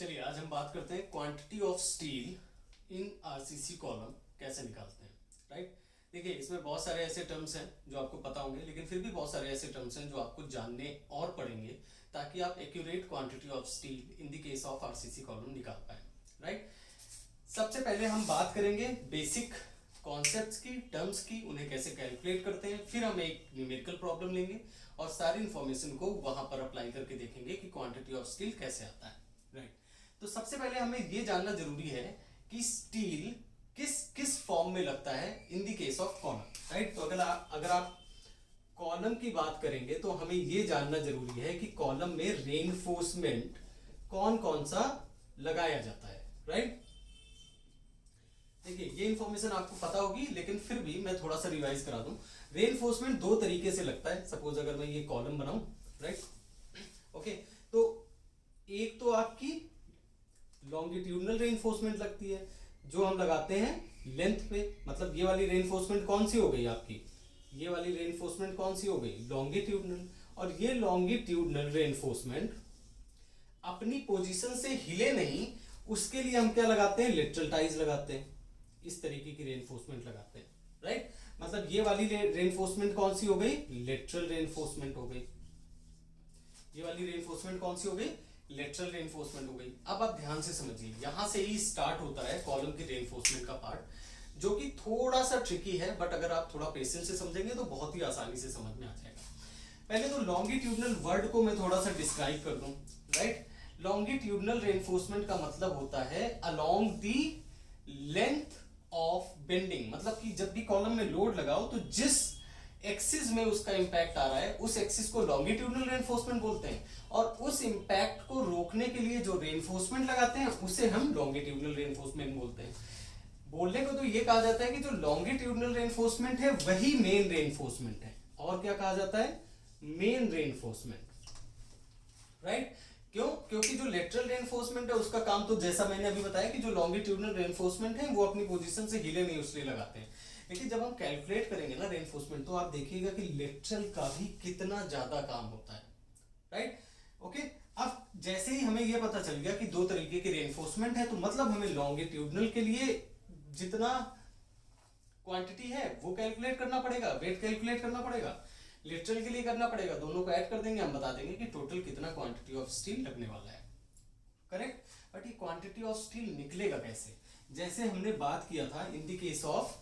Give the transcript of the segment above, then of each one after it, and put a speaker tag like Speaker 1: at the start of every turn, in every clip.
Speaker 1: चलिए आज हम बात करते हैं quantity of steel in RCC column कैसे निकालते हैं। राइट, देखिए इसमें बहुत सारे ऐसे टर्म्स हैं जो आपको पता होंगे, लेकिन फिर भी बहुत सारे ऐसे टर्म्स हैं जो आपको जानने और पड़ेंगे ताकि आप accurate quantity of steel in the case of RCC column निकाल पाए। राइट, सबसे पहले हम बात करेंगे बेसिक कॉन्सेप्ट्स की, टर्म्स की, उन्हें कैसे कैलकुलेट करते हैं। फिर हम एक न्यूमेरिकल प्रॉब्लम लेंगे और सारी इंफॉर्मेशन को वहां पर अप्लाई करके देखेंगे कि क्वांटिटी ऑफ स्टील कैसे आता है। राइट, तो सबसे पहले हमें ये जानना जरूरी है कि स्टील किस किस फॉर्म में लगता है in the case of column. Right, तो अगर आप कॉलम की बात करेंगे तो हमें ये जानना जरूरी है कि कॉलम में रेनफोर्समेंट कौन कौन सा लगाया जाता है। राइट, देखिए ये इंफॉर्मेशन आपको पता होगी, लेकिन फिर भी मैं थोड़ा सा रिवाइज करा दूं। रेनफोर्समेंट दो तरीके से लगता है। सपोज अगर मैं ये कॉलम बनाऊं, राइट, ओके, तो एक तो आपकी लॉन्गिट्यूडनल रेनफोर्समेंट लगती है जो हम लगाते हैं लेंथ पे। मतलब ये वाली रेनफोर्समेंट कौन सी हो गई आपकी, ये वाली रेनफोर्समेंट कौन सी हो गई, लॉन्गिट्यूडनल। और ये लॉन्गिट्यूडनल रेनफोर्समेंट अपनी पोजीशन से हिले नहीं, उसके लिए हम क्या लगाते हैं, लेटरल टाइज लगाते हैं। इस तरीके की रेनफोर्समेंट लगाते हैं। राइट, मतलब ये वाली रेनफोर्समेंट कौन सी हो गई, लेटरल रेनफोर्समेंट हो गई। ये वाली रेनफोर्समेंट कौन सी हो गई, लेटरल रेनफोर्समेंट हो गई। अब आप ध्यान से समझिए, यहां से ही स्टार्ट होता है कॉलम की रेनफोर्समेंट का पार्ट, जो कि थोड़ा सा ट्रिकी है, बट अगर आप थोड़ा पेशेंस से समझेंगे तो बहुत ही आसानी से समझ में आ जाएगा। पहले तो लॉन्गिट्यूडनल वर्ड को मैं थोड़ा सा डिस्क्राइब कर दूं। राइट, लॉन्गिट्यूडनल रेनफोर्समेंट का मतलब होता है along the length of bending. मतलब कि जब भी कॉलम में लोड लगाओ तो जिस एक्सिस में उसका इंपैक्ट आ रहा है उस एक्सिस को लॉन्गिट्यूडनल रेनफोर्समेंट बोलते हैं, और उस इंपैक्ट को रोकने के लिए जो रेनफोर्समेंट लगाते हैं उसे हम लॉन्गिट्यूडनल रेनफोर्समेंट बोलते हैं। बोलने को तो ये कहा जाता है कि जो लॉन्गिट्यूडनल रेनफोर्समेंट है वही मेन रेनफोर्समेंट है। और क्या कहा जाता है, मेन रेनफोर्समेंट। राइट, क्यों, क्योंकि जो लेटरल रेनफोर्समेंट है उसका काम तो जैसा मैंने अभी बताया कि जो लॉन्गिट्यूडनल रेनफोर्समेंट है वो अपनी पोजीशन से हिले नहीं उसलिए लगाते हैं। लेकिन जब हम कैलकुलेट करेंगे ना रेनफोर्समेंट, तो आप देखिएगा कि लेटरल का भी कितना ज्यादा काम होता है। राइट, ओके, अब जैसे ही हमें यह पता चल गया कि दो तरीके की रेनफोर्समेंट है, तो मतलब हमें लॉन्गिट्यूडनल के लिए जितना क्वांटिटी है वो कैलकुलेट करना पड़ेगा, वेट कैलकुलेट करना पड़ेगा, लेटरल के लिए करना पड़ेगा। दोनों को ऐड कर देंगे, हम बता देंगे कि टोटल कितना क्वांटिटी ऑफ स्टील लगने वाला है। करेक्ट, बट ये क्वांटिटी ऑफ स्टील निकलेगा कैसे, जैसे हमने बात किया था in the case of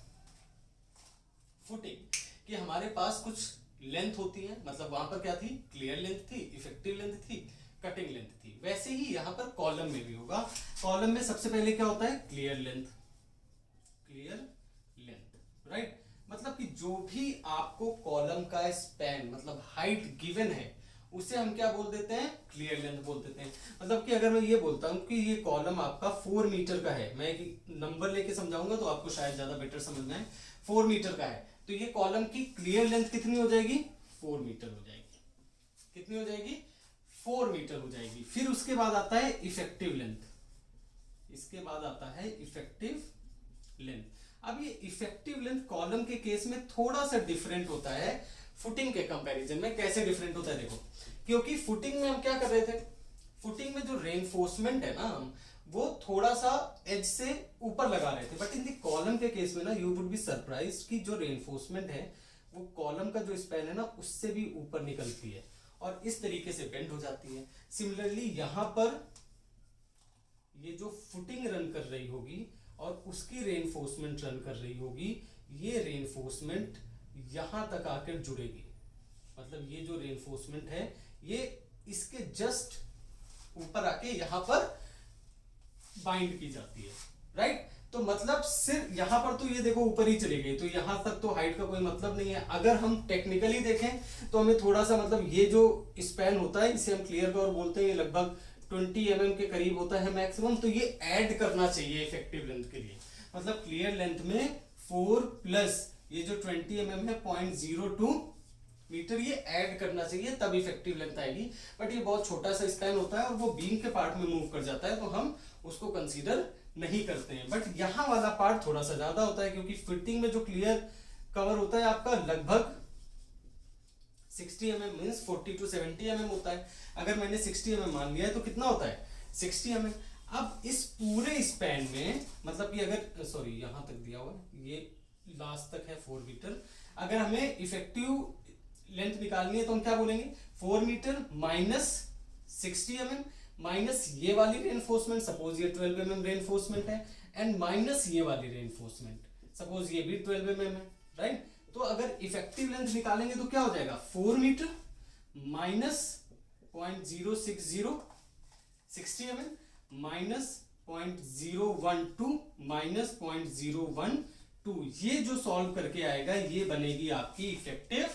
Speaker 1: footing कि हमारे पास कुछ लेंथ होती है। मतलब वहां पर क्या थी, क्लियर लेंथ थी, इफेक्टिव लेंथ थी, कटिंग लेंथ थी। वैसे ही यहां पर कॉलम में भी होगा। कॉलम में सबसे पहले क्या होता है, clear length, clear length. Right, मतलब कि जो भी आपको कॉलम का स्पैन मतलब हाइट गिवन है उसे हम क्या बोल देते हैं, क्लियर लेंथ बोल देते हैं। मतलब कि अगर मैं ये बोलता हूं कि ये कॉलम आपका 4 मीटर का है, मैं एक नंबर लेके समझाऊंगा तो आपको शायद ज्यादा बेटर समझ में आए। 4 मीटर का है तो ये कॉलम की क्लियर लेंथ कितनी हो जाएगी, 4 मीटर हो जाएगी। कितनी हो जाएगी, 4 मीटर हो जाएगी। फिर उसके बाद आता है इफेक्टिव लेंथ, इसके बाद आता है इफेक्टिव लेंथ। अब ये इफेक्टिव लेंथ कॉलम के केस में थोड़ा सा डिफरेंट होता है फुटिंग के कंपैरिजन में। कैसे डिफरेंट होता है देखो, क्योंकि फुटिंग में हम क्या कर रहे थे, फुटिंग में जो रेनफोर्समेंट है ना वो थोड़ा सा एज से ऊपर लगा रहे थे, बट इन दी कॉलम के केस में ना यू वुड बी सरप्राइज्ड कि जो रेनफोर्समेंट है वो कॉलम का जो स्पैन है ना उससे भी ऊपर निकलती है और इस तरीके से बेंड हो जाती है। सिमिलरली यहां पर ये जो फुटिंग रन कर रही होगी और उसकी रेनफोर्समेंट रन कर रही होगी, ये रेनफोर्समेंट यहां तक आकर जुड़ेगी। मतलब ये जो रेनफोर्समेंट है ये इसके जस्ट ऊपर आके यहां पर बाइंड की जाती है। राइट, तो मतलब सिर्फ यहां पर तो ये देखो ऊपर ही चली गई, तो यहां तक तो हाइट का कोई मतलब नहीं है। अगर हम टेक्निकली देखें तो हमें थोड़ा सा मतलब ये जो स्पैन होता है इसे हम क्लियर कवर बोलते हैं, ये लगभग 20 mm के करीब होता है मैक्सिमम, तो ये ऐड करना चाहिए इफेक्टिव लेंथ के लिए। मतलब क्लियर लेंथ में 4 प्लस ये जो 20 mm है 0.02 मीटर ये ऐड करना चाहिए, तब इफेक्टिव लेंथ आएगी। बट ये बहुत छोटा सा स्पैन होता है और वो बीम के पार्ट में मूव कर जाता है, तो हम उसको कंसीडर नहीं करते हैं। बट यहां वाला पार्ट थोड़ा सा ज्यादा होता है, क्योंकि फिटिंग में जो क्लियर कवर होता है आपका लगभग 60 mm मीन्स 40 to 70 mm होता है। अगर मैंने 60 mm मान लिया है तो कितना होता है 60 mm। अब इस पूरे स्पैन में मतलब कि अगर सॉरी यहां तक दिया हुआ है, ये लास्ट तक है 4 मीटर। अगर हमें इफेक्टिव लेंथ निकालनी है तो हम क्या बोलेंगे, 4 मीटर माइनस 60 mm माइनस ये वाली रेनफोर्समेंट, सपोज ये 12 mm रेनफोर्समेंट है, एंड माइनस ये वाली रेनफोर्समेंट, सपोज ये भी 12 mm है, राइट। तो अगर इफेक्टिव लेंथ निकालेंगे तो क्या हो जाएगा, 4 metre minus 0.060 60 mm minus 0.012 minus 0.012, ये जो सॉल्व करके आएगा ये बनेगी आपकी इफेक्टिव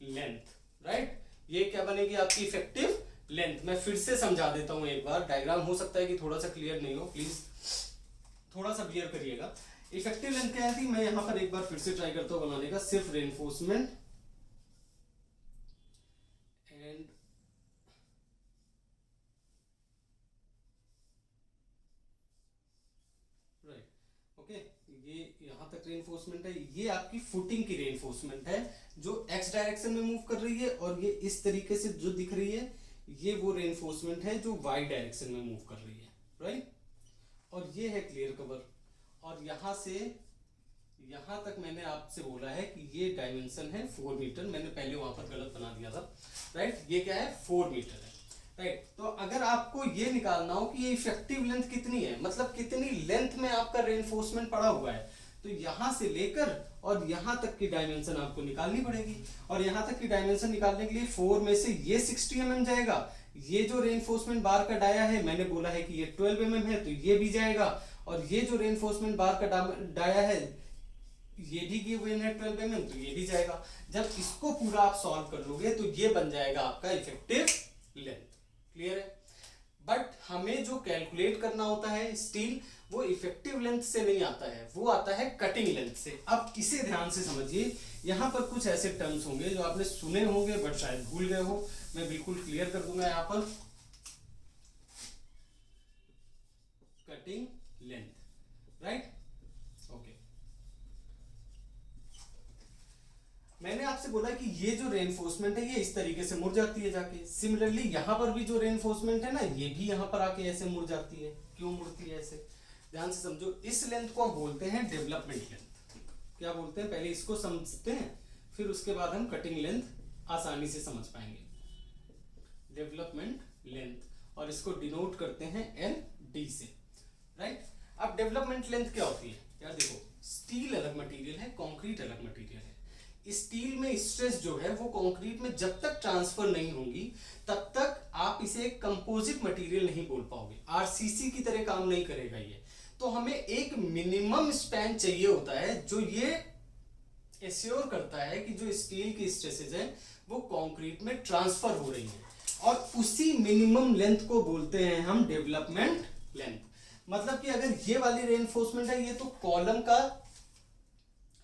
Speaker 1: लेंथ, राइट। ये क्या बनेगी आपकी इफेक्टिव लेंथ। मैं फिर से समझा देता हूं एक बार, डायग्राम हो सकता है कि थोड़ा सा क्लियर नहीं हो, प्लीज थोड़ा सा क्लियर करिएगा। इफेक्टिव लेंथ क्या थी, मैं यहां पर एक बार फिर से ट्राई करता हूं बनाने का, सिर्फ रेनफोर्समेंट एंड राइट, ओके। ये यहां तक रेनफोर्समेंट है, ये आपकी फुटिंग की रेनफोर्समेंट है जो एक्स डायरेक्शन में मूव कर रही है, और ये इस तरीके से जो दिख रही है ये वो रेनफोर्समेंट है जो वाई डायरेक्शन में मूव कर रही है, राइट। और ये है क्लियर कवर, और यहां से यहां तक मैंने आपसे बोला है कि ये डायमेंशन है 4 मीटर, मैंने पहले वहां पर गलत बना दिया था, राइट। ये क्या है, 4 मीटर है, राइट। तो अगर आपको ये निकालना हो कि ये इफेक्टिव लेंथ कितनी है, मतलब कितनी लेंथ में आपका रेनफोर्समेंट पड़ा हुआ है, तो यहां से लेकर और यहां तक की डायमेंशन आपको निकालनी पड़ेगी। और यहां तक की डायमेंशन निकालने के लिए 4 में से ये 60 mm जाएगा, ये जो रेनफोर्समेंट बार का डाया है मैंने बोला है कि ये 12 mm है तो ये भी जाएगा, और ये जो रेनफोर्समेंट बार का डाया है ये भी गिवन है 12 mm तो ये भी जाएगा। जब इसको पूरा आप सॉल्व कर लोगे तो ये बन जाएगा आपका इफेक्टिव लेंथ, क्लियर है। बट हमें जो कैलकुलेट करना होता है स्टील, वो इफेक्टिव लेंथ से नहीं आता है, वो आता है कटिंग लेंथ से। अब इसे ध्यान से समझिए, यहां पर कुछ ऐसे टर्म्स होंगे जो आपने सुने होंगे बट शायद भूल गए हो, मैं बिल्कुल क्लियर कर दूंगा यहां पर। Cutting length, right, okay. मैंने आपसे बोला कि ये जो रेनफोर्समेंट है ये इस तरीके से मुड़ जाती है जाके, सिमिलरली यहां पर भी जो रेनफोर्समेंट है ना ये भी यहां पर आके ऐसे मुड़ जाती है। क्यों मुड़ती है ऐसे, ध्यान से समझो। इस लेंथ को हम बोलते हैं डेवलपमेंट लेंथ। क्या बोलते हैं, पहले इसको समझते हैं फिर उसके बाद हम कटिंग लेंथ आसानी से समझ पाएंगे। डेवलपमेंट लेंथ, और इसको डिनोट करते हैं LD से, राइट। अब डेवलपमेंट लेंथ क्या होती है यार, देखो स्टील अलग मटेरियल है, कंक्रीट अलग मटेरियल है। स्टील में स्ट्रेस जो है वो कंक्रीट में जब तक ट्रांसफर नहीं होगी तब तक आप इसे एक कंपोजिट मटेरियल नहीं बोल पाओगे, आरसीसी की तरह काम नहीं करेगा ये। तो हमें एक मिनिमम स्पैन चाहिए होता है जो ये एश्योर करता है कि जो स्टील की स्ट्रेसेस है वो कंक्रीट में ट्रांसफर हो रही है, और उसी मिनिमम लेंथ को बोलते हैं हम डेवलपमेंट लेंथ। मतलब कि अगर ये वाली रेनफोर्समेंट है, ये तो कॉलम का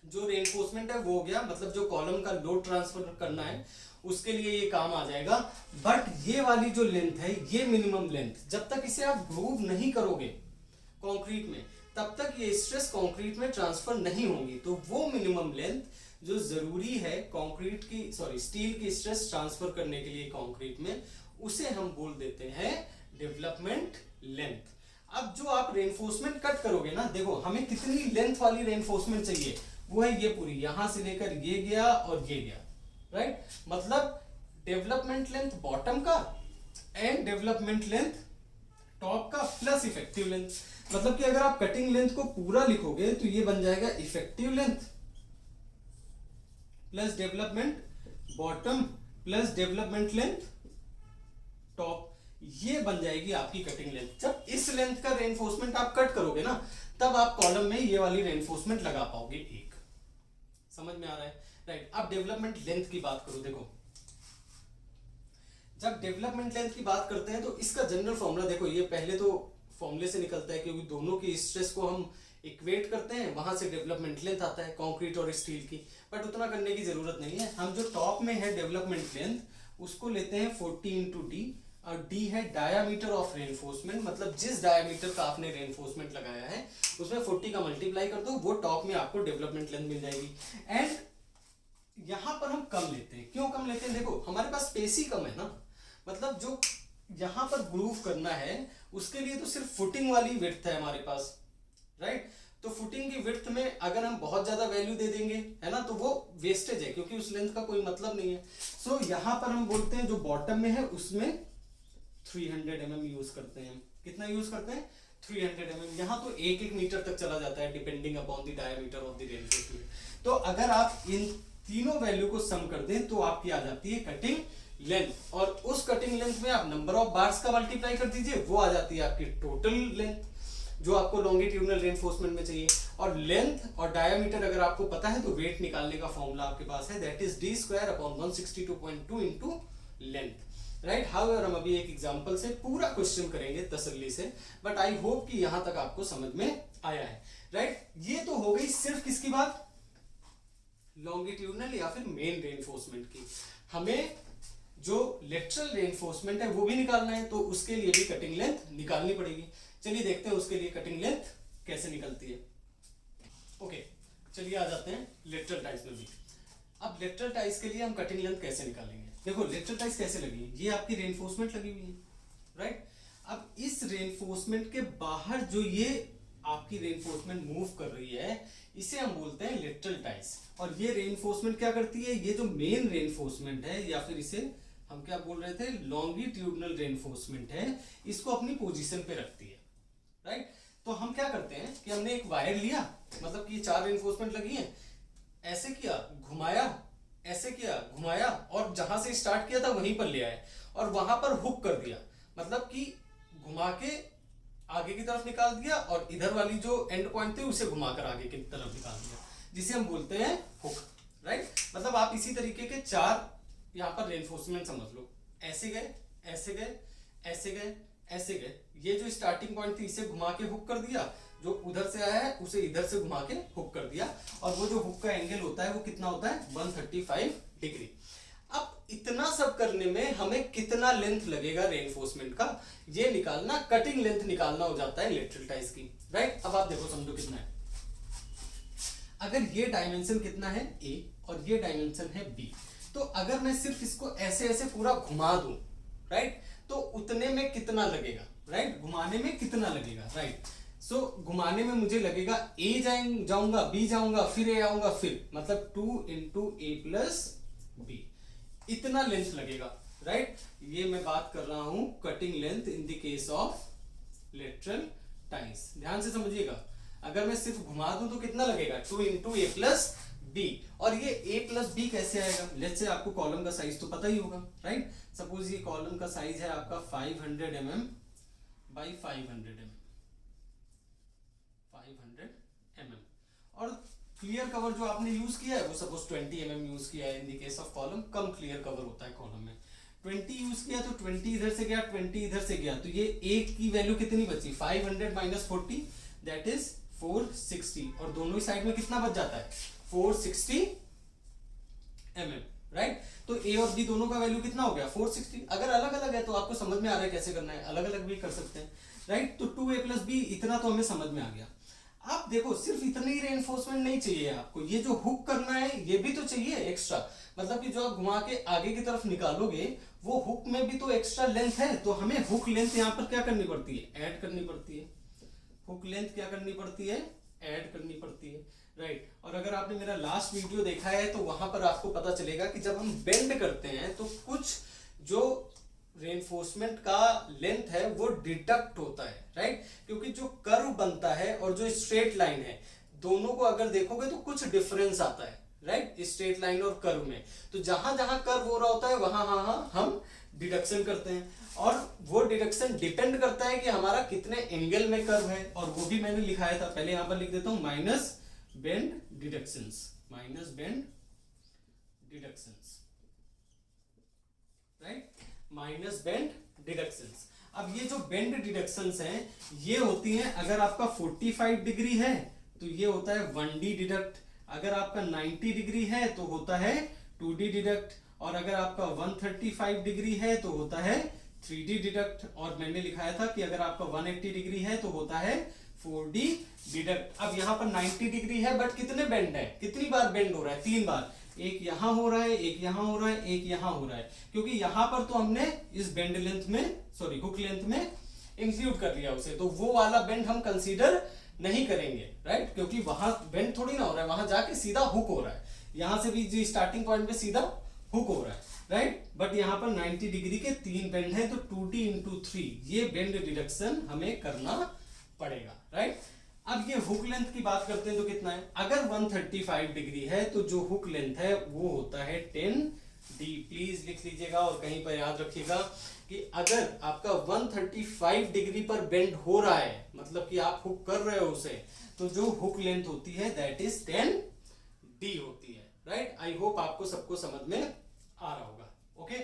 Speaker 1: जो रेनफोर्समेंट है वो हो गया, मतलब जो कॉलम का लोड ट्रांसफर करना है उसके लिए ये काम आ जाएगा। बट ये वाली जो लेंथ है ये मिनिमम लेंथ, जब तक इसे आप ग्रूव नहीं करोगे कंक्रीट में तब तक ये स्ट्रेस कंक्रीट में ट्रांसफर नहीं होंगी। तो वो मिनिमम लेंथ जो जरूरी है कंक्रीट की स्टील की स्ट्रेस ट्रांसफर करने के लिए कंक्रीट में, उसे हम बोल देते हैं डेवलपमेंट लेंथ। अब जो आप रेनफोर्समेंट कट करोगे ना, देखो हमें कितनी लेंथ वाली रेनफोर्समेंट चाहिए, वो है ये पूरी, यहां से लेकर ये गया और ये गया, राइट। मतलब डेवलपमेंट लेंथ बॉटम का एंड डेवलपमेंट लेंथ टॉप का प्लस इफेक्टिव लेंथ। मतलब कि अगर आप कटिंग लेंथ को पूरा लिखोगे तो ये बन जाएगा effective length plus development bottom plus development length top, ये बन जाएगी आपकी कटिंग लेंथ। जब इस लेंथ का रेनफोर्समेंट आप कट करोगे ना तब आप कॉलम में ये वाली रेनफोर्समेंट लगा पाओगे एक। समझ में आ रहा है, राइट। अब डेवलपमेंट लेंथ की बात करो, देखो जब डेवलपमेंट लेंथ की बात करते हैं तो इसका जनरल फॉर्मूला देखो, ये पहले तो फॉर्मूले से निकलता है क्योंकि दोनों की स्ट्रेस को हम इक्वेट करते हैं, वहां से डेवलपमेंट लेंथ आता है कंक्रीट और स्टील की। बट उतना करने की जरूरत नहीं है, हम जो टॉप में है डेवलपमेंट लेंथ उसको लेते हैं 40 × D, और D है डायामीटर ऑफ रेनफोर्समेंट, मतलब जिस डायामीटर का आपने रेनफोर्समेंट लगाया है उसमें 40 का मल्टीप्लाई कर दो, वो टॉप में आपको डेवलपमेंट लेंथ मिल जाएगी। एंड यहां पर हम कम लेते हैं, क्यों कम लेते हैं, देखो हमारे पास स्पेस ही कम है ना, मतलब जो यहां पर ग्रूव करना है, उसके लिए तो सिर्फ फुटिंग वाली विड्थ है हमारे पास, राइट। तो फुटिंग की विड्थ में अगर हम बहुत ज्यादा वैल्यू दे देंगे, है ना, तो वो वेस्टेज है, क्योंकि उस लेंथ का कोई मतलब नहीं है। सो यहां पर हम बोलते हैं जो बॉटम में है उसमें 300 mm यूज करते हैं। कितना यूज करते हैं? 300 mm। यहाँ तो 1-1 मीटर तक चला जाता है depending upon the diameter of the reinforcement. तो अगर आप इन तीनों वैल्यू को सम कर दें तो आपकी आ जाती है कटिंग लेंथ, और उस कटिंग लेंथ में आप नंबर ऑफ बार्स का मल्टीप्लाई कर दीजिए, वो आ जाती है आपकी टोटल लेंथ जो आपको लॉन्गिट्यूडनल रेनफोर्समेंट में चाहिए। और लेंथ और डायमीटर अगर आपको पता है तो वेट निकालने का फॉर्मूला आपके पास है, that is d²/162.2 into length, right. However हम अभी एक एग्जांपल से पूरा क्वेश्चन करेंगे तसल्ली से, बट आई होप कि यहां तक आपको समझ में आया है, राइट। ये तो हो गई सिर्फ किसकी बात? लॉन्गिट्यूडनल या फिर मेन रेनफोर्समेंट की। हमें जो लेटरल रेनफोर्समेंट है वो भी निकालना है, तो उसके लिए भी कटिंग लेंथ निकालनी पड़ेगी। चलिए देखते हैं उसके लिए कटिंग लेंथ कैसे निकलती है। ओके, चलिए आ जाते हैं लेटरल टाइज में भी। अब लेटरल टाइज के लिए हम कटिंग लेंथ कैसे निकालेंगे? देखो लेटरल टाइज कैसे लगी है, ये आपकी रेनफोर्समेंट लगी हुई है, राइट। अब इस रेनफोर्समेंट के बाहर जो ये आपकी रेनफोर्समेंट मूव कर रही है, इसे हम बोलते हैं लेटरल टाइज। और ये रेनफोर्समेंट क्या करती है? ये जो मेन रेनफोर्समेंट है, या फिर इसे हम क्या बोल रहे थे, लॉन्गिट्यूडनल रेनफोर्समेंट है, इसको अपनी पोजीशन पे रखती है, राइट। तो हम क्या करते हैं कि हमने एक वायर लिया, मतलब कि 4 रेनफोर्समेंट लगी है, ऐसे किया, घुमाया, ऐसे किया, घुमाया, और जहां से स्टार्ट किया था वहीं पर ले आए और वहां पर हुक कर दिया, मतलब कि घुमा के आगे की तरफ निकाल दिया और इधर वाली जो एंड पॉइंट थे उसे घुमाकर आगे की तरफ निकाल दिया, जिसे हम बोलते हैं हुक, राइट। मतलब आप इसी तरीके के 4 यहाँ पर रेनफोर्समेंट समझ लो, ऐसे गए, ऐसे गए, ऐसे गए, ऐसे गए। ये जो स्टार्टिंग पॉइंट थी इसे घुमा के हुक कर दिया, जो उधर से आया है उसे इधर से घुमा के हुक कर दिया, और वो जो हुक का एंगल होता है वो कितना होता है? 135 डिग्री। अब इतना सब करने में हमें कितना लेंथ लगेगा रेनफोर्समेंट का, ये निकालना, कटिंग लेंथ निकालना हो जाता है लेटरल टाइज की, राइट। अब आप देखो, समझो कितना है। अगर ये डायमेंशन कितना है A और ये डायमेंशन है B, तो अगर मैं सिर्फ इसको ऐसे ऐसे पूरा घुमा दूं, राइट, तो उतने में कितना लगेगा, राइट, घुमाने में कितना लगेगा, राइट। सो घुमाने में मुझे लगेगा A जाऊंगा, B जाऊंगा, फिर A आऊंगा, फिर मतलब 2 × A + B, इतना लेंथ लगेगा, राइट। ये मैं बात कर रहा हूं cutting length in the case of lateral ties. ध्यान से समझिएगा, अगर मैं सिर्फ घुमा दूं तो कितना लगेगा? 2 × A + B। और ये A + B कैसे आएगा? लेट्स से आपको कॉलम का साइज तो पता ही होगा, राइट। सपोज ये कॉलम का साइज है आपका 500 mm by 500 mm, 500 mm, और क्लियर कवर जो आपने यूज किया है वो सपोज 20 mm यूज किया है। In the case of column come clear cover होता है कॉलम में, 20 यूज किया तो 20 इधर से गया, 20 इधर से गया, तो ये A की वैल्यू कितनी बची? 500 - 40 दैट इज 460, और दोनों ही साइड में कितना बच जाता है? 460 mm, राइट। तो A और B दोनों का वैल्यू कितना हो गया? 460। अगर अलग अलग है तो आपको समझ में आ रहा है कैसे करना है, अलग अलग भी कर सकते हैं, राइट। तो 2A + B इतना तो हमें समझ में आ गया। आप देखो सिर्फ इतनी ही रेनफोर्समेंट नहीं चाहिए आपको, ये जो हुक करना है ये भी तो चाहिए एक्स्ट्रा, मतलब कि जो आप घुमा के आगे की तरफ निकालोगे वो हुक में भी तो एक्स्ट्रा लेंथ है, तो हमें हुक लेंथ यहाँ पर क्या करनी पड़ती है? ऐड करनी पड़ती है। हुक लेंथ क्या करनी पड़ती है? ऐड करनी पड़ती है, राइट। और अगर आपने मेरा लास्ट वीडियो देखा है तो वहां पर आपको पता चलेगा कि जब हम बेंड करते हैं तो कुछ जो रेनफोर्समेंट का लेंथ है वो डिडक्ट होता है, राइट, क्योंकि जो कर्व बनता है और जो स्ट्रेट लाइन है दोनों को अगर देखोगे तो कुछ डिफरेंस आता है, राइट, स्ट्रेट लाइन और कर्व में। तो जहां जहां कर्व हो रहा होता है वहां हम डिडक्शन करते हैं, और वो डिडक्शन डिपेंड करता है कि हमारा कितने एंगल में कर्व है, और वो भी मैंने लिखाया था, पहले यहां पर लिख देता हूं, minus bend deductions, minus bend deductions, right, minus bend deductions. अब ये जो बेंड डिडक्शंस हैं ये होती हैं, अगर आपका 45 डिग्री है तो ये होता है 1D डिडक्ट, अगर आपका 90 डिग्री है तो होता है 2D डिडक्ट, और अगर आपका 135 डिग्री है तो होता है 3D डिडक्ट, और मैंने लिखाया था कि अगर आपका 180 डिग्री है तो होता है 4D डिडक्ट। अब यहाँ पर 90 डिग्री है बट कितने बेंड है, कितनी बार बेंड हो रहा है? 3 बार, एक यहां हो रहा है, एक यहां हो रहा है, एक यहां हो रहा है, क्योंकि यहां पर तो हमने इस बेंड लेंथ में, सॉरी हुक लेंथ में इंक्लूड कर लिया उसे, तो वो वाला बेंड हम कंसीडर नहीं करेंगे, राइट, क्योंकि वहां बेंड थोड़ी ना हो रहा है, वहां जाके सीधा हुक हो रहा है, यहां से भी जो स्टार्टिंग पॉइंट पे सीधा हुक हो रहा है, राइट। बट यहाँ पर 90 डिग्री के 3 बेंड है, तो 2d इंटू 3 ये बेंड डिडक्शन हमें करना पड़ेगा, राइट। अब ये हुक लेंथ की बात करते हैं तो कितना है, अगर 135 डिग्री है तो जो हुक लेंथ है वो होता है 10d। प्लीज लिख लीजिएगा और कहीं पर याद रखिएगा कि अगर आपका 135 डिग्री पर बेंड हो रहा है, मतलब कि आप हुक कर रहे हो उसे, तो जो हुक लेंथ होती है दैट इज 10d होती है, राइट। आई होप आपको सबको समझ में आ रहा होगा, ओके।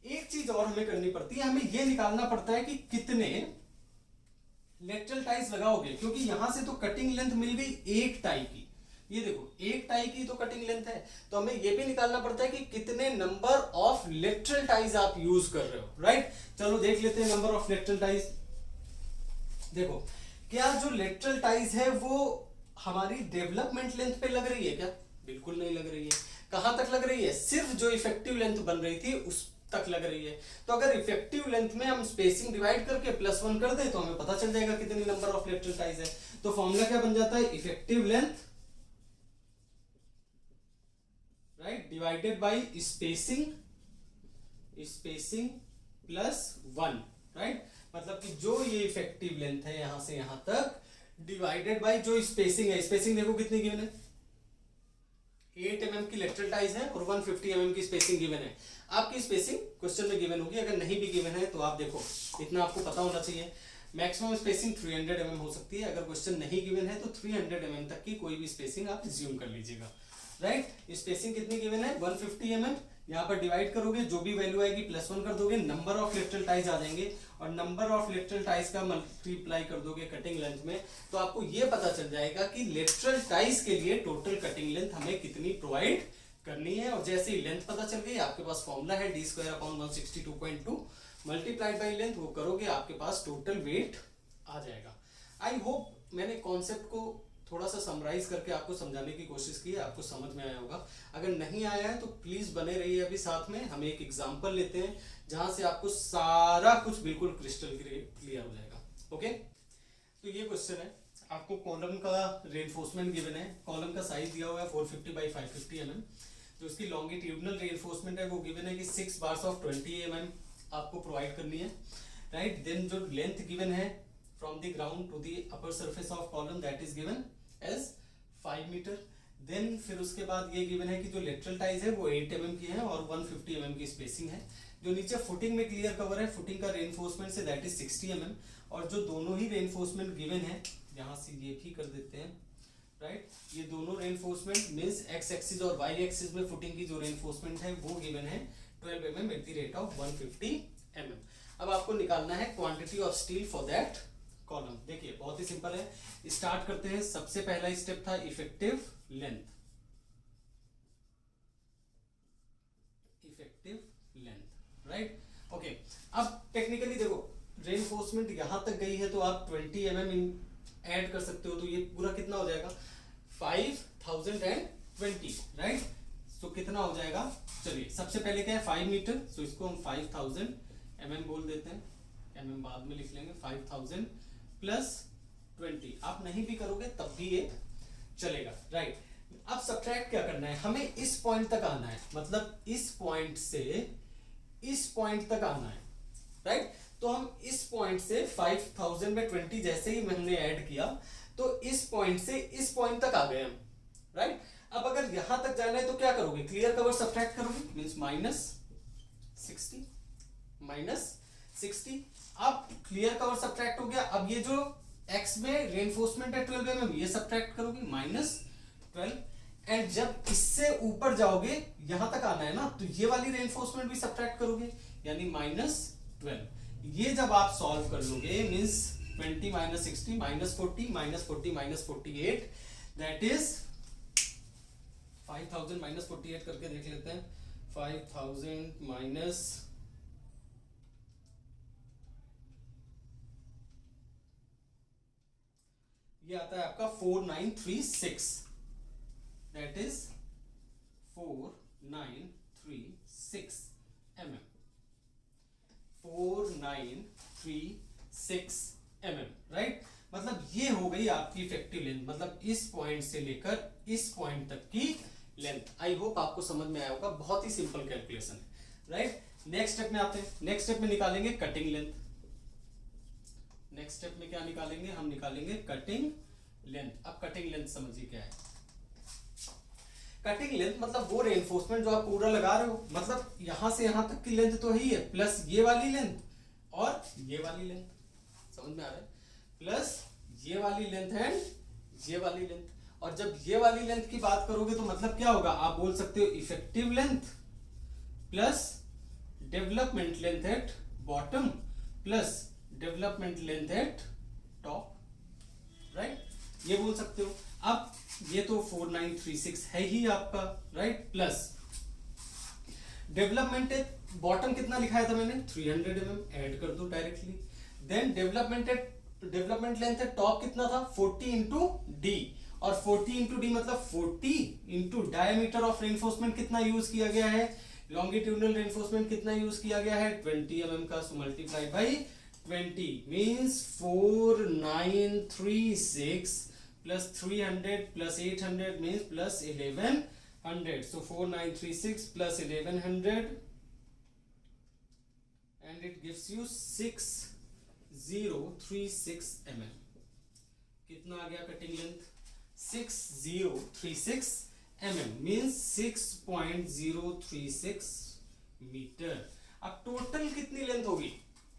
Speaker 1: एक चीज और हमें करनी पड़ती है, हमें यह निकालना पड़ता है कि कितने लेटरल टाइज लगाओगे, क्योंकि यहां से तो कटिंग लेंथ मिल गई एक टाई की, ये देखो एक टाई की तो कटिंग लेंथ है, तो हमें यह भी निकालना पड़ता है कि कितने नंबर ऑफ लेटरल टाइज आप यूज कर रहे हो, राइट। चलो देख लेते हैं नंबर ऑफ लेटरल टाइज। देखो क्या जो लेटरल टाइज है वो हमारी डेवलपमेंट लेंथ पे लग रही है क्या, बिल्कुल नहीं लग रही है। कहां तक लग रही है, सिर्फ जो इफेक्टिव लेंथ बन रही थी उस तक लग रही है। तो अगर इफेक्टिव लेंथ में हम स्पेसिंग डिवाइड करके +1 कर दें तो हमें पता चल जाएगा कितनी नंबर ऑफ लेटरल टाइज है। तो फॉर्मूला क्या बन जाता है, effective length, right, divided by spacing +1, right. मतलब कि जो ये इफेक्टिव लेंथ है यहां से यहां तक डिवाइडेड बाय जो स्पेसिंग है, स्पेसिंग देखो कितनी गिवन है, 8 mm की लेटरल टाइज है और 150 mm की स्पेसिंग गिवन है। आपकी स्पेसिंग क्वेश्चन में गिवन होगी, अगर नहीं भी गिवन है तो आप देखो इतना आपको पता होना चाहिए, मैक्सिमम स्पेसिंग 300 mm हो सकती है, अगर क्वेश्चन नहीं गिवन है तो 300 mm तक की कोई भी स्पेसिंग आप ज्यूम कर लीजिएगा, राइट। स्पेसिंग कितनी गिवन है 150 mm, यहाँ पर डिवाइड करोगे जो भी वैल्यू आएगी +1 कर दोगे, नंबर ऑफ लेटरल टाइज आ जाएंगे और नंबर ऑफ लेटरल टाइज का मल्टीप्लाई कर दोगे कटिंग लेंथ में, तो आपको ये पता चल जाएगा कि लेटरल टाइज के लिए टोटल कटिंग लेंथ हमें कितनी प्रोवाइड करनी है। और जैसे ही लेंथ पता चल गई आपके पास फॉर्मूला है d²/162.2 मल्टीप्लाइड बाई लेंथ, वो करोगे आपके पास टोटल वेट आ जाएगा। आई होप मैंने कॉन्सेप्ट को थोड़ा सा समराइज करके आपको समझाने की कोशिश की है, आपको समझ में आया होगा। अगर नहीं आया है तो प्लीज बने रहिए अभी साथ में, हम एक एग्जांपल लेते हैं जहां से आपको सारा कुछ बिल्कुल क्रिस्टल क्लियर हो जाएगा, ओके। तो ये क्वेश्चन है, आपको कॉलम का रेनफोर्समेंट गिवन है, कॉलम का साइज दिया हुआ है 450 बाई 550 mm, जो इसकी लॉन्गिट्यूडनल रेनफोर्समेंट है वो गिवन है कि 6 बार्स ऑफ 20 mm आपको प्रोवाइड करनी है, राइट। देन जो लेंथ गिवन है from the ground to the upper surface of column that is given as 5 metre. Then फिर उसके बाद ये गिवन है कि जो लेटरल टाइज है वो 8 mm की है और 150 mm की स्पेसिंग है। जो नीचे फुटिंग में क्लियर कवर है, फुटिंग का reinforcement say that is 60 mm, और जो दोनों ही रेनफोर्समेंट गिवन है, यहाँ से ये भी कर देते हैं, राइट। ये दोनों रेनफोर्समेंट मींस एक्स एक्सिस और वाई एक्सिस में फुटिंग की जो रेनफोर्समेंट है वो गिवन है 12 mm at the rate of 150 mm। अब आपको निकालना है quantity of steel for that column. देखिए बहुत ही सिंपल है, स्टार्ट करते हैं। सबसे पहला स्टेप था इफेक्टिव लेंथ, राइट, ओके। अब टेक्निकली देखो रेनफोर्समेंट यहां तक गई है तो आप 20 mm ऐड कर सकते हो, तो ये पूरा कितना हो जाएगा 5020, राइट। तो कितना हो जाएगा, चलिए सबसे पहले क्या है 5 मीटर, तो इसको हम 5000 mm बोल देते हैं, mm बाद में लिख लेंगे, 5000 प्लस 20, आप नहीं भी करोगे तब भी ये चलेगा, राइट। अब सब्ट्रैक्ट क्या करना है, हमें इस पॉइंट तक आना है, मतलब इस पॉइंट से इस पॉइंट तक आना है, राइट। तो हम इस पॉइंट से 5000 में 20 जैसे ही हमने ऐड किया तो इस पॉइंट से इस पॉइंट तक आ गए हम, राइट। अब अगर यहां तक जाना है तो क्या करोगे, क्लियर कवर सब्ट्रैक्ट करोगे, मींस -60। अब क्लियर कवर सब्ट्रैक्ट हो गया, अब ये जो x में रेनफोर्समेंट है 12 mm ये सब्ट्रैक्ट करोगे -12, एंड जब इससे ऊपर जाओगे यहां तक आना है ना, तो ये वाली रेनफोर्समेंट भी सब्ट्रैक्ट करोगे यानी -12। ये जब आप सॉल्व कर लोगे मींस 20 - 60 -40 -40 -48 दैट इज 5000 -48 करके देख लेते हैं, 5000 माइनस ये आता है आपका 4936, that is 4936 mm, 4936 mm, right. मतलब ये हो गई आपकी इफेक्टिव लेंथ, मतलब इस पॉइंट से लेकर इस पॉइंट तक की लेंथ। आई होप आपको समझ में आया होगा, बहुत ही सिंपल कैलकुलेशन है, राइट। नेक्स्ट स्टेप में आते हैं। नेक्स्ट स्टेप में निकालेंगे कटिंग लेंथ। नेक्स्ट स्टेप में क्या निकालेंगे, हम निकालेंगे कटिंग लेंथ। अब कटिंग लेंथ समझिए क्या है। कटिंग लेंथ मतलब वो रेनफोर्समेंट जो आप पूरा लगा रहे हो, मतलब यहां से यहां तक की लेंथ तो ही है, प्लस ये वाली लेंथ और ये वाली लेंथ, समझ में आ रहा है, प्लस ये वाली लेंथ एंड ये वाली लेंथ। और जब ये वाली लेंथ की बात करोगे तो मतलब क्या होगा, आप बोल सकते हो effective length plus development length at bottom plus development length eight top, right, ये बोल सकते हो। अब ये तो 4936 है ही आपका, राइट, प्लस डेवलपमेंट बॉटम कितना लिखाया था मैंने 300 mm, ऐड कर दो directly. Then development length top कितना था 40 इंटू डी, और 40 इंटू डी मतलब 40 इंटू डायमीटर ऑफ रेनफोर्समेंट कितना यूज किया गया है, लॉन्गिट्यूडनल रेनफोर्समेंट कितना यूज किया गया है 20 mm का, so multiply by 20 means 4936 plus 300 plus 800 means plus 1100. So 4936 plus 1100 and it gives you 6036 mm. कितना आ गया cutting length 6036 mm means 6.036 metre. अब टोटल कितनी लेंथ होगी,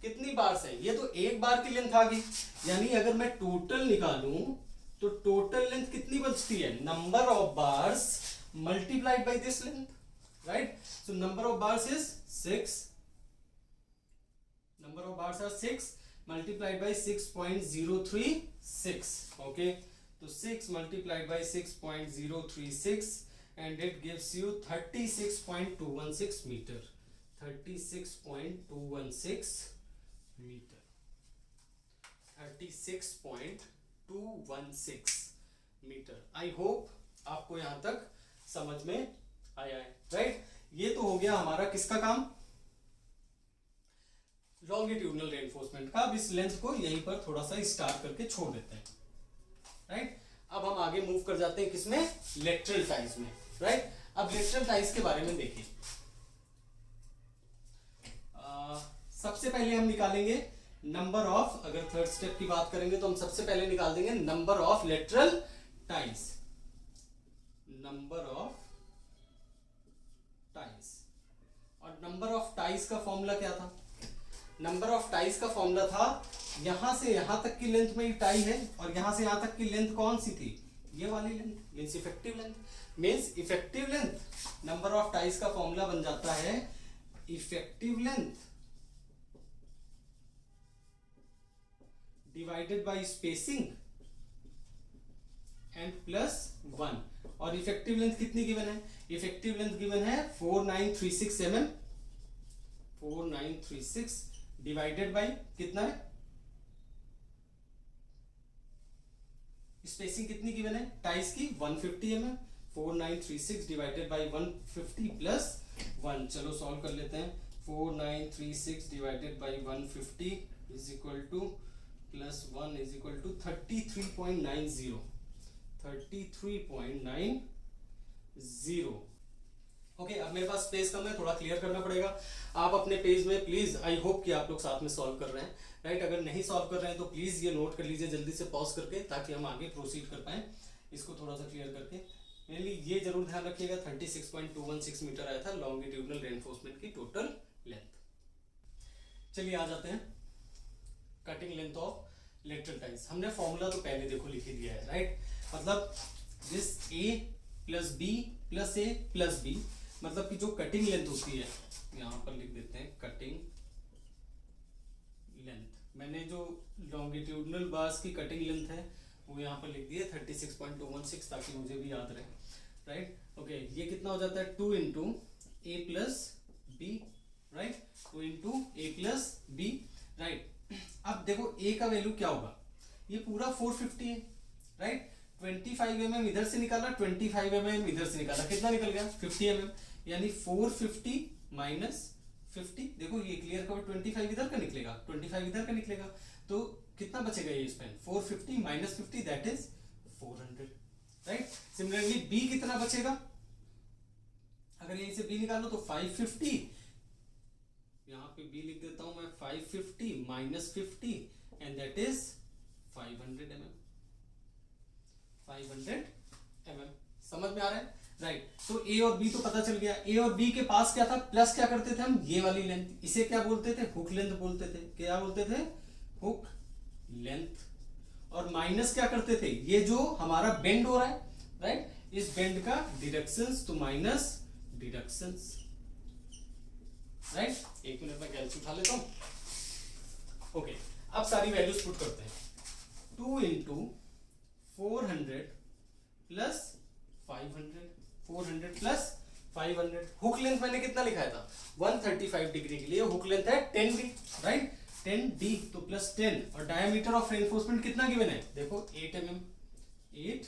Speaker 1: कितनी बार से, ये तो एक बार की लेंथ आ गई, यानी अगर मैं टोटल निकालूं तो टोटल लेंथ कितनी बचती है, number of bars multiplied by this length, right. So number of bars is 6, number of bars are 6 multiplied by 6.036, okay. तो 6 multiplied by 6.036 and it gives you 36.216 metre, 36.216 metre, 36.216 metre. I hope आपको यहां तक समझ में आया है, right. ये तो हो गया हमारा किसका काम, लॉन्गिट्यूडनल रेनफोर्समेंट का। अब इस लेंथ को यहीं पर थोड़ा सा स्टार्ट करके छोड़ देते हैं, राइट। अब हम आगे मूव कर जाते हैं किसमें, लेटरल टाइज में, राइट। अब लेटरल टाइज के बारे में देखिए, सबसे पहले हम निकालेंगे नंबर ऑफ, अगर थर्ड स्टेप की बात करेंगे तो हम सबसे पहले निकाल देंगे number of lateral ties, number of ties. और नंबर ऑफ टाइज का फॉर्मूला क्या था, नंबर ऑफ टाइज का फॉर्मूला था यहां से यहां तक की लेंथ में टाई है, और यहां से यहां तक की लेंथ कौन सी थी, ये वाली length, means effective length. Means effective length, number of ties का फॉर्मूला बन जाता है effective length divided by spacing and plus 1। और इफेक्टिव लेंथ कितनी गिवन है, इफेक्टिव लेंथ गिवन है 4936 mm, 4936 डिवाइडेड बाय कितना है, स्पेसिंग कितनी गिवन है टाइज की 150 mm, 4936 डिवाइडेड बाय 150 प्लस 1। चलो सॉल्व कर लेते हैं, 4936 divided by 150 is equal to plus 1 is equal to 33.90, 33.90। Okay, अब मेरे पास स्पेस कम है, थोड़ा क्लियर करना पड़ेगा। आप अपने पेज में प्लीज, आई होप कि आप लोग साथ में सॉल्व कर रहे हैं, राइट। अगर नहीं सॉल्व कर रहे हैं तो प्लीज ये नोट कर लीजिए जल्दी से पॉज करके, ताकि हम आगे प्रोसीड कर पाए इसको थोड़ा सा क्लियर करके। मेनली ये जरूर ध्यान रखिएगा 36.216 मीटर आया था लॉन्गिट्यूडनल रेनफोर्समेंट की टोटल लेंथ। चलिए आ जाते हैं cutting length of lateral ties. हमने फॉर्मूला तो पहले देखो लिख ही दिया है, राइट। मतलब this a plus b plus a plus b, मतलब कि जो कटिंग लेंथ होती है, यहां पर लिख देते हैं कटिंग लेंथ। मैंने जो लॉन्गिट्यूडनल बार्स की कटिंग लेंथ है वो यहाँ पर लिख दिया 36.216, ताकि मुझे भी याद रहे, राइट। ओके, ये कितना हो जाता है 2 इंटू ए प्लस बी, राइट, 2 इंटू ए प्लस बी, राइट। अब देखो a का वैल्यू क्या होगा, ये पूरा 450 है, राइट। 25 mm इधर से निकाला, 25 mm इधर से निकाला, कितना निकल गया 50 mm, यानी 450 माइनस 50, देखो ये क्लियर कवर 25 इधर का निकलेगा, 25 इधर का निकलेगा, तो कितना बचेगा ये स्पेन 450 माइनस 50 that is 400, right. Similarly b कितना बचेगा, अगर यहीं से बी निकालो तो 550, यहां पे बी लिख देता हूं मैं 550 minus 50 and that is 500 mm, 500 mm, समझ में आ रहा है, राइट। तो ए और बी तो पता चल गया, ए और बी के पास क्या था प्लस, क्या करते थे हम ये वाली लेंथ, इसे क्या बोलते थे हुक लेंथ बोलते थे, क्या बोलते थे हुक लेंथ, और माइनस क्या करते थे ये जो हमारा बेंड हो रहा है, राइट, इस बेंड का डिडक्शंस, तो माइनस डिडक्शंस, राइट। एक मिनट में कैलकुलेट उठा लेता हूं। ओके, अब सारी वैल्यूज पुट करते हैं, 2 into 400 plus 500, 400 plus 500, hook length मैंने कितना लिखा था 135 डिग्री के लिए, हुक लेंथ है 10d, राइट, 10d, तो प्लस 10, और डायमीटर ऑफ रेनफोर्समेंट कितना गिवन है देखो 8 mm, 8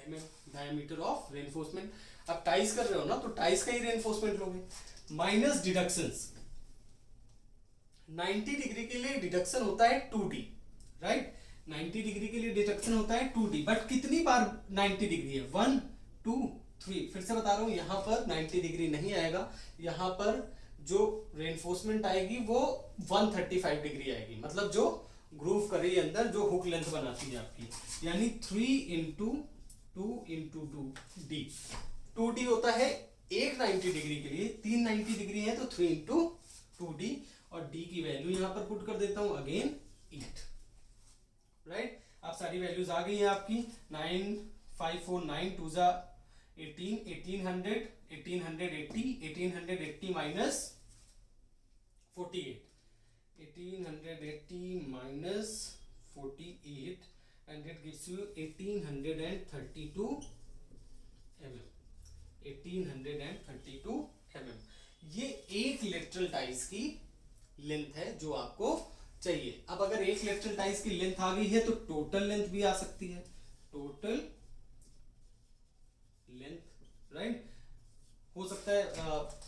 Speaker 1: mm diameter of reinforcement. अब टाइज कर रहे हो ना तो टाइज का ही रेनफोर्समेंट लोगे, माइनस डिडक्शंस, 90 डिग्री के लिए डिडक्शन होता है 2d, राइट, 90 डिग्री के लिए डिडक्शन होता है 2d, बट कितनी बार 90 डिग्री है 1 2 3, फिर से बता रहा हूं यहां पर 90 डिग्री नहीं आएगा, यहां पर जो रेनफोर्समेंट आएगी वो 135 डिग्री आएगी, मतलब जो ग्रूव कर रही है अंदर, जो हुक लेंथ बनाती है आपकी, यानी 3 इंटू 2 इंटू 2d, 2d होता है एक 90 डिग्री के लिए, 3 90 डिग्री है तो 3 इंटू 2d, और d की वैल्यू यहां पर पुट कर देता हूं अगेन 8, राइट। अब सारी वैल्यूज आ गई है आपकी, 9549 2 जा 18, 1800, 1880, 1880 minus 48, 1880 minus 48 and it gives you 1832 mm, 1832 mm, ये एक लेटरल टाइज की लेंथ है जो आपको चाहिए। अब अगर एक लेटरल टाइज की लेंथ आ गई है तो टोटल लेंथ भी आ सकती है, टोटल लेंथ, राइट। हो सकता है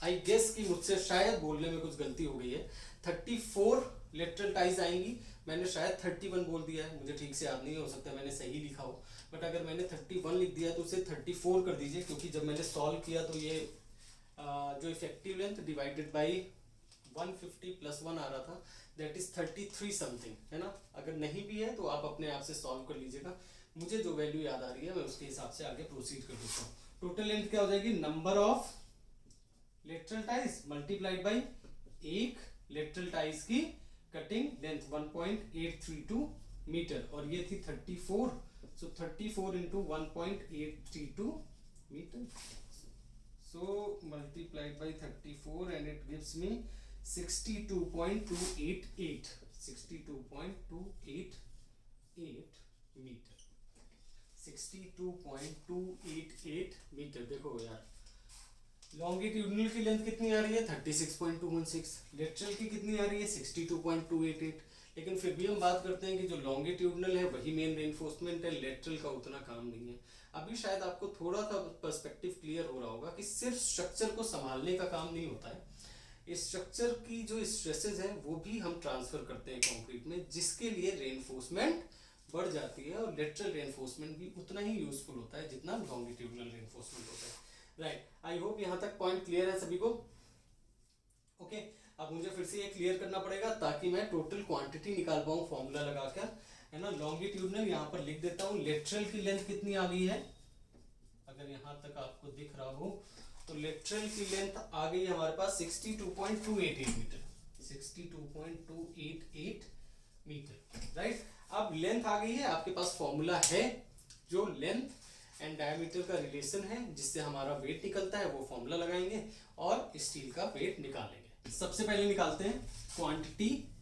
Speaker 1: आई गेस कि मुझसे शायद बोलने में कुछ गलती हो गई है, 34 लेटरल टाइज आएंगी, मैंने शायद 31 बोल दिया है, मुझे ठीक से याद नहीं, हो सकता है मैंने सही लिखा हो, बट अगर मैंने 31 लिख दिया तो उसे 34 कर दीजिए, क्योंकि जब मैंने सॉल्व किया तो ये जो effective length divided by 150 plus 1 आ रहा था, दैट इज 33 समथिंग, है ना। अगर नहीं भी है तो आप अपने आप से सॉल्व कर लीजिएगा, मुझे जो वैल्यू याद आ रही है मैं उसके हिसाब से आगे प्रोसीड कर देता हूँ। टोटल लेंथ क्या हो जाएगी, number of lateral ties multiplied by एक लेटरल टाइज की कटिंग लेंथ 1.832 मीटर, और ये थी 34, so 34 into 1.832 metre, so multiplied by 34 and it gives me 62.288, 62.288 metre, 62.288 metre. देखो यार लॉन्गिट्यूडनल की लेंथ कितनी आ रही है 36.216, लेटरल की कितनी आ रही है 62.288, लेकिन फिर भी हम बात करते हैं कि जो लॉन्गिट्यूडनल है वही मेन रेनफोर्समेंट है, लेटरल का उतना काम नहीं है। अभी शायद आपको थोड़ा सा पर्सपेक्टिव क्लियर हो रहा होगा कि सिर्फ स्ट्रक्चर को संभालने का काम नहीं होता है, इस स्ट्रक्चर की जो स्ट्रेसेस है वो भी हम ट्रांसफर करते हैं कंक्रीट में, जिसके लिए रेनफोर्समेंट बढ़ जाती है, और लेटरल रेनफोर्समेंट भी उतना ही यूजफुल होता है जितना लॉन्गिट्यूडनल रेनफोर्समेंट होता है, राइट। आई होप यहाँ तक पॉइंट क्लियर है सभी को, ओके। अब मुझे फिर से ये क्लियर करना पड़ेगा ताकि मैं टोटल क्वांटिटी निकाल पाऊँ फॉर्मूला लगाकर, है ना। लॉन्गिट्यूडनल यहाँ पर लिख देता हूँ, लेटरल की लेंथ कितनी आ गई है, अगर यहाँ तक आपको दिख रहा हो तो लेटरल की लेंथ आ गई हमारे पास 62.288 मीटर, 62.288 मीटर, राइट। अब लेंथ आ गई है, आपके पास फॉर्मूला है जो लेंथ एंड डायमीटर का रिलेशन है जिससे हमारा वेट निकलता है, वो फॉर्मूला लगाएंगे और स्टील का वेट निकालेंगे। सबसे पहले निकालते हैं quantity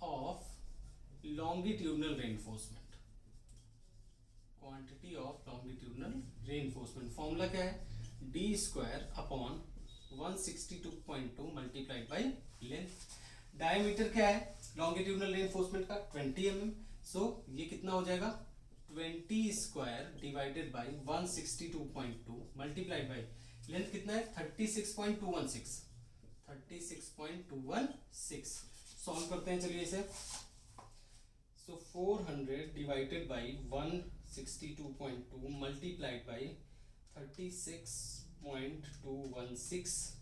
Speaker 1: of longitudinal reinforcement, quantity of longitudinal reinforcement formula क्या है, d square upon 162.2 multiplied by length. Diameter क्या है लॉन्गिट्यूडनल रेनफोर्समेंट का 20 mm। सो ये कितना हो जाएगा 20 square divided by 162.2 multiplied by length कितना है 36.216 सॉल्व करते हैं चलिए इसे। सो 400 divided by 162.2 multiplied by 36.216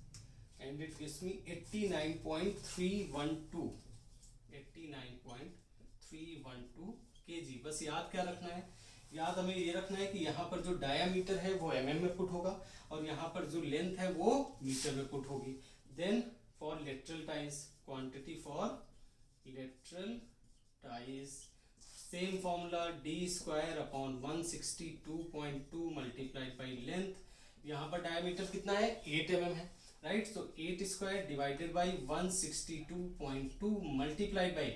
Speaker 1: and it gives me 89.312 kg। बस याद क्या रखना है, याद हमें ये रखना है कि यहाँ पर जो डायामीटर है वो mm में पुट होगा और यहाँ पर जो लेंथ है वो मीटर में पुट होगी। Then for lateral ties, quantity for lateral ties, same formula d square upon 162.2 multiplied by length. यहाँ पर डायमीटर कितना है 8 mm है, right. So 8 square divided by 162.2 multiplied by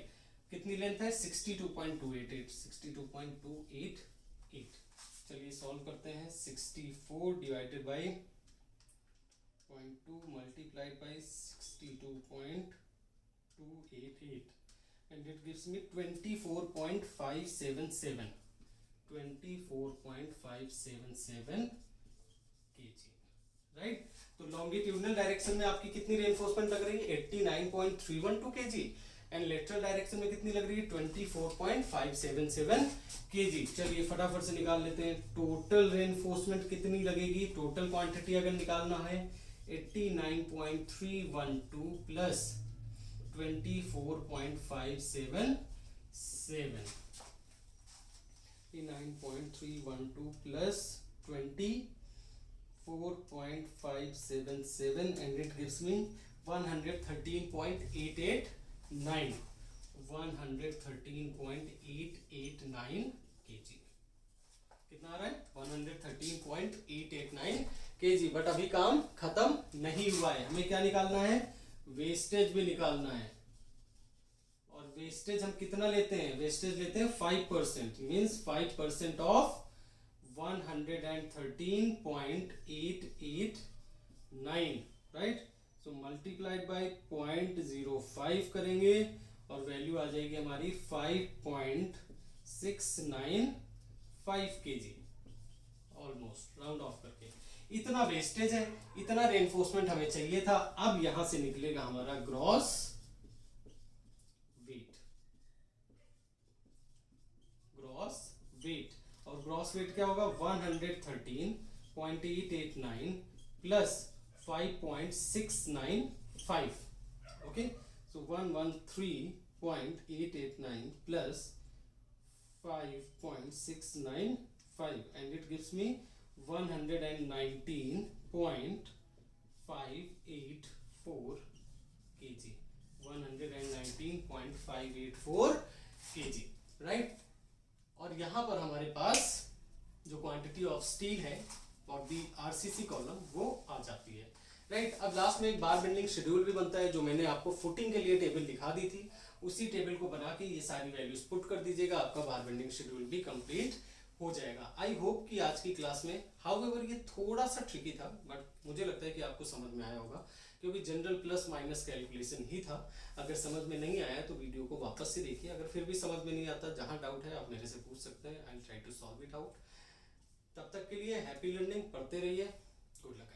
Speaker 1: कितनी लेंथ है 62.288। चलिए सॉल्व करते हैं। 64 divided by 0.2 multiplied by 62.288 and it gives me 24.577 kg, right. तो लॉन्गिट्यूडनल डायरेक्शन में आपकी कितनी रेनफोर्समेंट लग रही है 89.312 kg एंड लेटरल डायरेक्शन में कितनी लग रही है 24.577 kg। चलिए फटाफट से निकाल लेते हैं। टोटल रेनफोर्समेंट कितनी लगेगी, टोटल क्वांटिटी अगर निकालना है 89.312 plus 24.577 89.312 plus 24.577 and it gives me 113.889 kg। कितना आ रहा है 113.889 kg। बट अभी काम खत्म नहीं हुआ है, हमें क्या निकालना है वेस्टेज भी निकालना है। और वेस्टेज हम कितना लेते हैं, वेस्टेज लेते हैं 5%, means 5% of 113.889, right. So multiplied by 0.05 करेंगे और वैल्यू आ जाएगी हमारी 5.695 kg, ऑलमोस्ट राउंड ऑफ करके। इतना वेस्टेज है, इतना रेनफोर्समेंट हमें चाहिए था। अब यहां से निकलेगा हमारा ग्रॉस वेट, और ग्रॉस वेट क्या होगा 113.889 plus 5.695। Okay, so 113.889 plus 5.695 and it gives me 119.584 kg, 119.584 kg, right. और यहां पर हमारे पास जो क्वांटिटी ऑफ स्टील है और दी आरसीसी कॉलम वो आ जाती है, राइट। अब लास्ट में एक बार बेंडिंग शेड्यूल भी बनता है, जो मैंने आपको फुटिंग के लिए टेबल दिखा दी थी। उसी टेबल को बना के ये सारी वैल्यूज पुट कर दीजिएगा, आपका बार बेंडिंग शेड्यूल भी कंप्लीट हो जाएगा। आई होप कि आज की क्लास में, हाउएवर ये थोड़ा सा ट्रिकी था, बट मुझे लगता है कि आपको समझ में आया होगा, क्योंकि जनरल प्लस माइनस कैलकुलेशन ही था। अगर समझ में नहीं आया तो वीडियो को वापस से देखिए, अगर फिर भी समझ में नहीं आता, जहां डाउट है आप मेरे से पूछ सकते हैं। I will try to solve it out. तब तक के लिए हैप्पी लर्निंग, पढ़ते रहिए, गुड लक।